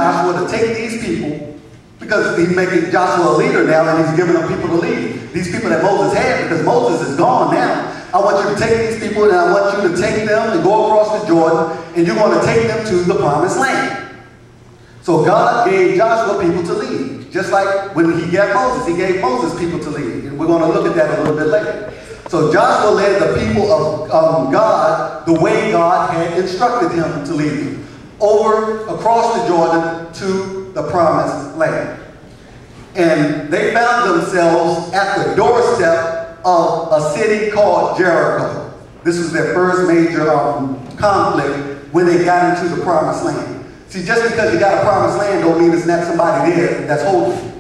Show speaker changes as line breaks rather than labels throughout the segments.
Joshua to take these people, because he's making Joshua a leader now, and he's giving them people to lead. These people that Moses had, because Moses is gone now. I want you to take these people, and I want you to take them and go across the Jordan, and you're going to take them to the promised land. So God gave Joshua people to lead. Just like when he gave Moses people to lead. And we're going to look at that a little bit later. So Joshua led the people of God the way God had instructed him to lead them. Across the Jordan to the promised land. And they found themselves at the doorstep of a city called Jericho. This was their first major conflict when they got into the promised land. See, just because you got a promised land don't mean it's not somebody there that's holding it.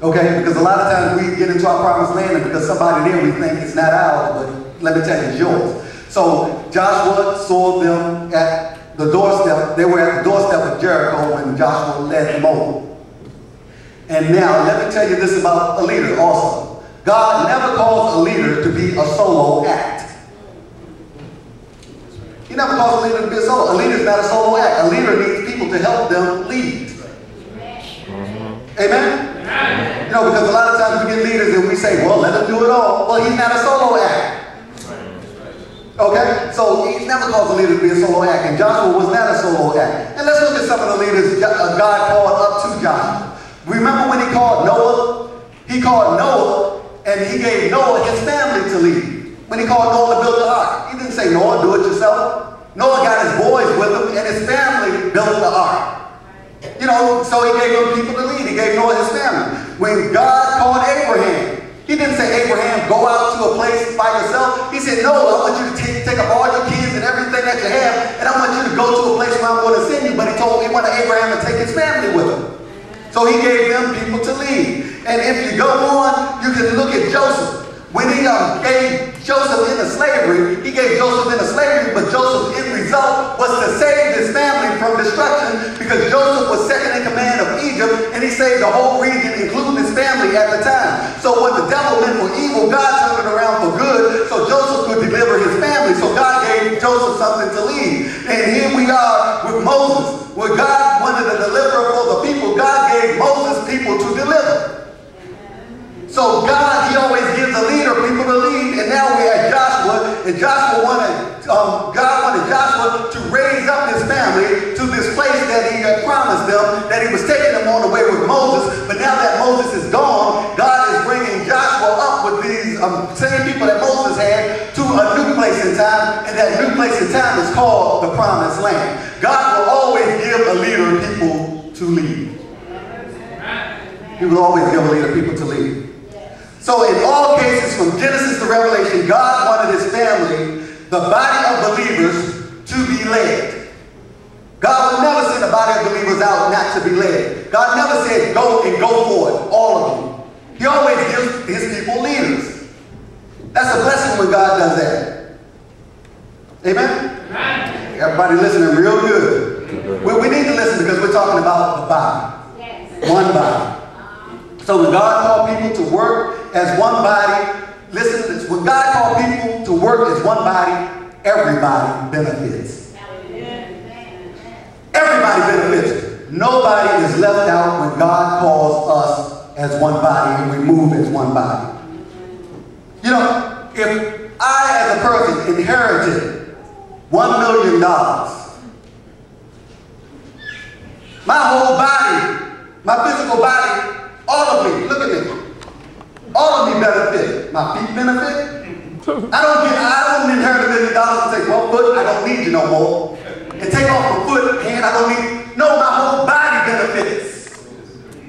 Okay? Because a lot of times we get into our promised land and because somebody there we think it's not ours, but let me tell you, it's yours. So Joshua saw them at the doorstep. They were at the doorstep of Jericho when Joshua led them over. And now, let me tell you this about a leader also. God never calls a leader to be a solo act. He never calls a leader to be a solo. A leader is not a solo act. A leader needs people to help them lead. Amen? Amen? You know, because a lot of times we get leaders and we say, well, let him do it all. Well, he's not a solo act. Okay? So he never calls a leader to be a solo act. And Joshua was not a solo act. And let's look at some of the leaders God called up to Joshua. Remember when he called Noah? He called Noah and he gave Noah his family to lead. When he called Noah to build the ark, he didn't say, Noah, do it yourself. Noah got his boys with him and his family built the ark. You know, so he gave them people to lead. He gave Noah his family. When God called Abraham, he didn't say, Abraham, go out to a place by yourself. He said, no, I want you to take up all your kids and everything that you have, and I want you to go to a place where I'm going to send you. But he wanted Abraham to take his family with him. So he gave them people to lead. And if you go on, you can look at Joseph. When he gave Joseph into slavery, he gave Joseph into slavery, but Joseph's end result was to save his family from destruction because Joseph was second in command of Egypt, and he saved the whole region, including his family at the time. So what the devil meant for evil, God turned it around for good, so Joseph could deliver his family. So God gave Joseph something to lead. And here we are with Moses. Where God wanted a deliverer for the people, God gave Moses people to deliver. So God, he always gives a leader people to lead, and now we're at Joshua, and God wanted Joshua to raise up his family to this place that he had promised them, that he was taking them on the way with Moses. But now that Moses is gone, God is bringing Joshua up with these same people that Moses had to a new place in time, and that new place in time is called the Promised Land. God will always give a leader people to lead. He will always give a leader people to lead. So in all cases, from Genesis to Revelation, God wanted his family, the body of believers, to be led. God would never send a body of believers out not to be led. God never said, go and go for it, all of you. He always gives his people leaders. That's a blessing when God does that. Amen? Amen. Everybody listening real good. We need to listen because we're talking about the body. Yes. One body. So when God called people to work as one body, listen, when God called people to work as one body, everybody benefits. Everybody benefits. Nobody is left out when God calls us as one body and we move as one body. You know, if I as a person inherited $1 million, my whole body, my physical body, all of me, look at me. All of me benefit. My feet benefit. I don't inherit $1 million and say, well, foot, I don't need you no more. And take off my foot, hand, I don't need. No, my whole body benefits.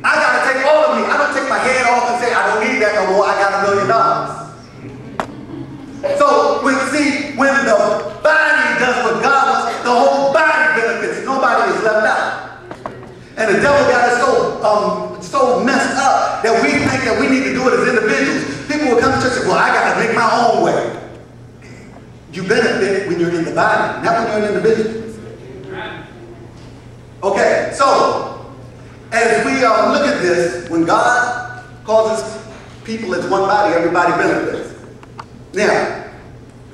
I got to take all of me. I don't take my head off and say, I don't need that no more. I got $1 million. So, when the body does what God wants, the whole body benefits. Nobody is left out. And the devil got us so messed up that we think that we need to do it as individuals. People will come to church and say, well, I got to make my own way. You benefit when you're in the body, not when you're an individual. Okay, so as we look at this, when God causes people as one body, everybody benefits. Now,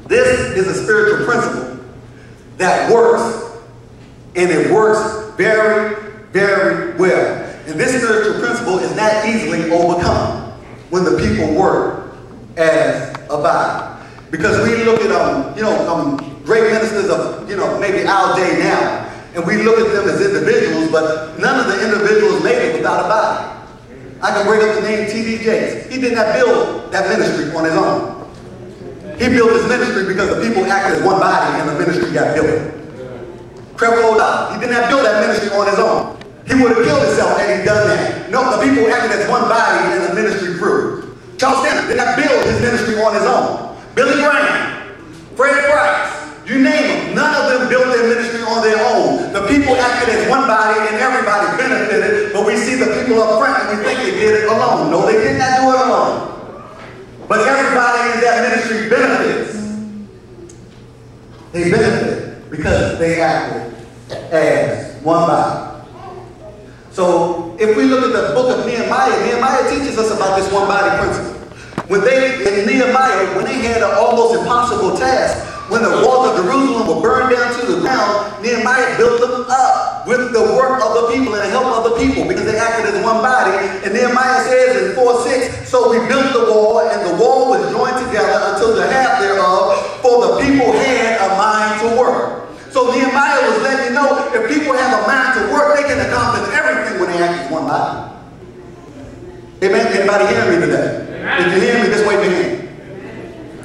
this is a spiritual principle that works, and it works very, very well. And this spiritual principle is not easily overcome when the people work as a body. Because we look at, great ministers of, maybe our day now, and we look at them as individuals, but none of the individuals made it without a body. I can bring up the name T.D. Jakes. He did not build that ministry on his own. He built his ministry because the people acted as one body and the ministry got built. Creflo, he did not build that ministry on his own. He would have killed himself had he done that. No, the people acted as one body and the ministry grew. Charles Stanley did not build his ministry on his own. Billy Graham, Fred Price, you name them, none of them built their ministry on their own. The people acted as one body and everybody benefited, but we see the people up front and we think they did it alone. No, they did not do it alone. But everybody in that ministry benefits. They benefit because they acted as one body. So if we look at the book of Nehemiah, Nehemiah teaches us about this one body principle. In Nehemiah, when they had an almost impossible task, when the walls of Jerusalem were burned down to the ground, Nehemiah built them up with the work of the people and the help of the people because they acted as one body. And Nehemiah says in 4:6, so we built the wall, and the wall was joined together until the half thereof, for the people had a mind to work. So Nehemiah was letting you know, if people have a mind to work, they can accomplish everything when they act as one body. Amen? Anybody hearing me today? If you hear me, just wave your hand.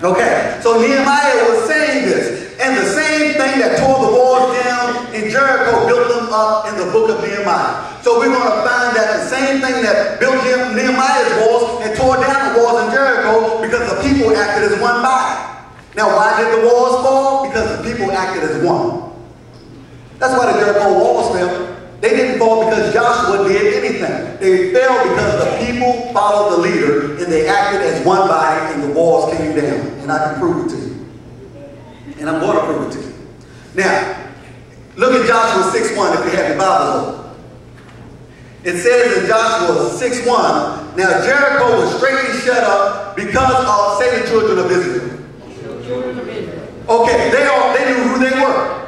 Okay, so Nehemiah was saying this. And the same thing that tore the walls down in Jericho built them up in the book of Nehemiah. So we're going to find that the same thing that built Nehemiah's walls and tore down the walls in Jericho because the people acted as one body. Now, why did the walls fall? Because the people acted as one. That's why the Jericho walls fell. They didn't fall because Joshua did anything. They fell because the people followed the leader and they acted as one body and the walls came down. And I can prove it to you. And I'm going to prove it to you. Now, look at Joshua 6:1 if you have your Bibles open. It says in Joshua 6:1, now Jericho was straightly shut up because of, say, the children of Israel. Okay, they knew who they were.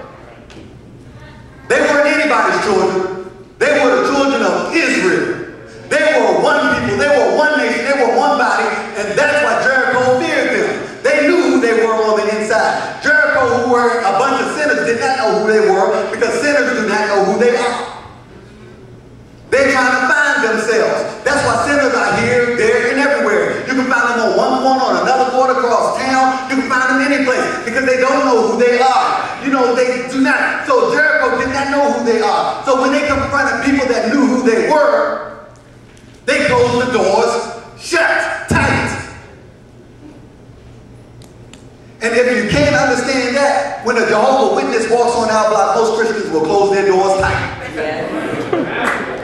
They weren't anybody's children. They were the children of Israel. They were one people. They were one nation. They were one body. And that's why Jericho feared them. They knew who they were on the inside. Jericho, who were a bunch of sinners, did not know who they were because sinners do not know who they are. They're trying to find themselves. That's why sinners are here, there, and everywhere. You can find them on one corner, on another corner, across town. You can find them any place because they don't know who they are. They do not. So Jericho did not know who they are. So when they confronted people that knew who they were, they closed the doors shut, tight. And if you can't understand that, when a Jehovah's Witness walks on our block, most Christians will close their doors tight.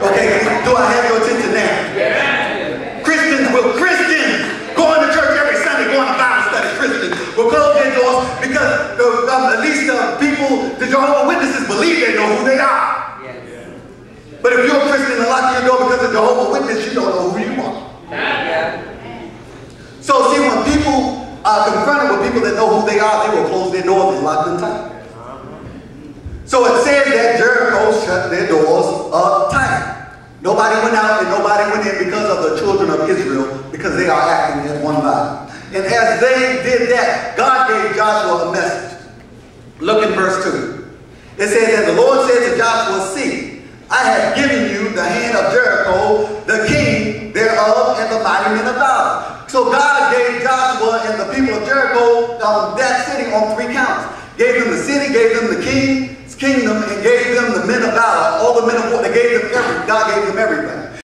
Okay, do I have your attention now? Yeah. Christians going to church every Sunday, going to Bible study, Christians will close their doors because at least the people, the Jehovah's Witnesses believe they know who they are. Yes. But if you're a Christian and lock your door because of Jehovah's Witness, you don't know who you are. Yeah. So see, when people are confronted with people that know who they are, they will close their doors and lock them tight. So it says that Jericho shut their doors up tight. Nobody went out and nobody went in because of the children of Israel, because they are acting as one body. And as they did that, God gave Joshua a message. Look in verse 2. It says, and the Lord said to Joshua, see, I have given you the hand of Jericho, the king thereof, and the mighty men of valor. So God gave Joshua and the people of Jericho that city on 3 counts. Gave them the city, gave them the kingdom, and gave them the men of valor. All the men of war, they gave them everything. God gave them everything.